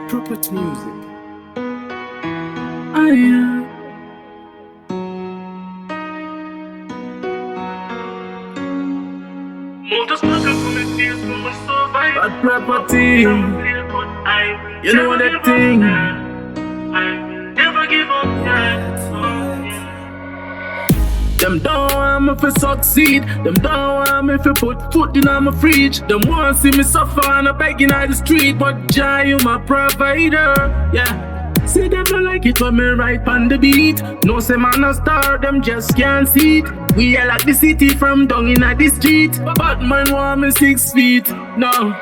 Property music. Yeah. Bad property, you know that thing. Them don't want me to succeed. Them don't want me to put foot in my fridge. Them want to see me suffer and I begging on the street. But Jah, you my provider, yeah. See them don't like it when me right on the beat. No say man a star, them just can't see it. We are like the city from down in the street. But man want me 6 feet, no.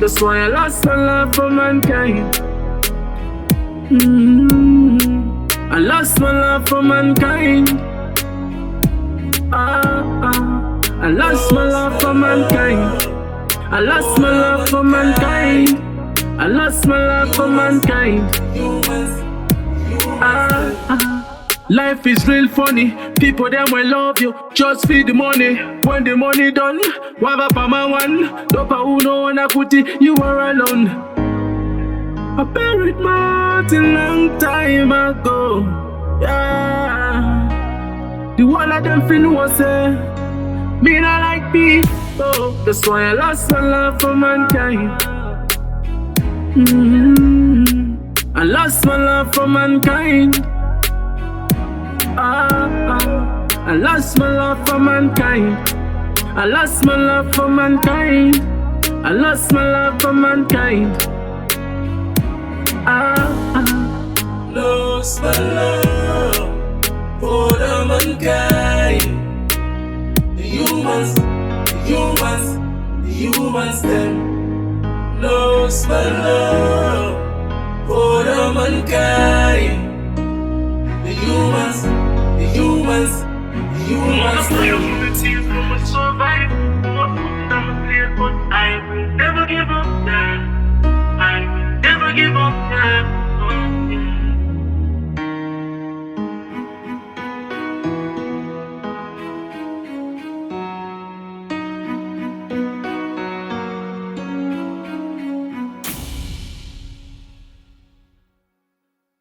That's why I lost my love for mankind. I lost my love for mankind. I lost my love for mankind. I lost my love for mankind. I lost my love for mankind. Life is real funny. People them will love you just for the money. When the money done, wava pa my one. Dopa uno and I put it, you are alone. I buried my heart a long time ago. Yeah. The one of them fin was say, me not like people. That's why I lost my love for mankind. I lost my love for mankind. I lost my love for mankind. I lost my love for mankind. I lost my love for mankind. Lost my love for the mankind. The humans, them. Lost my love for the mankind. The humans, them. Survive, but I will never give up. I will never give up.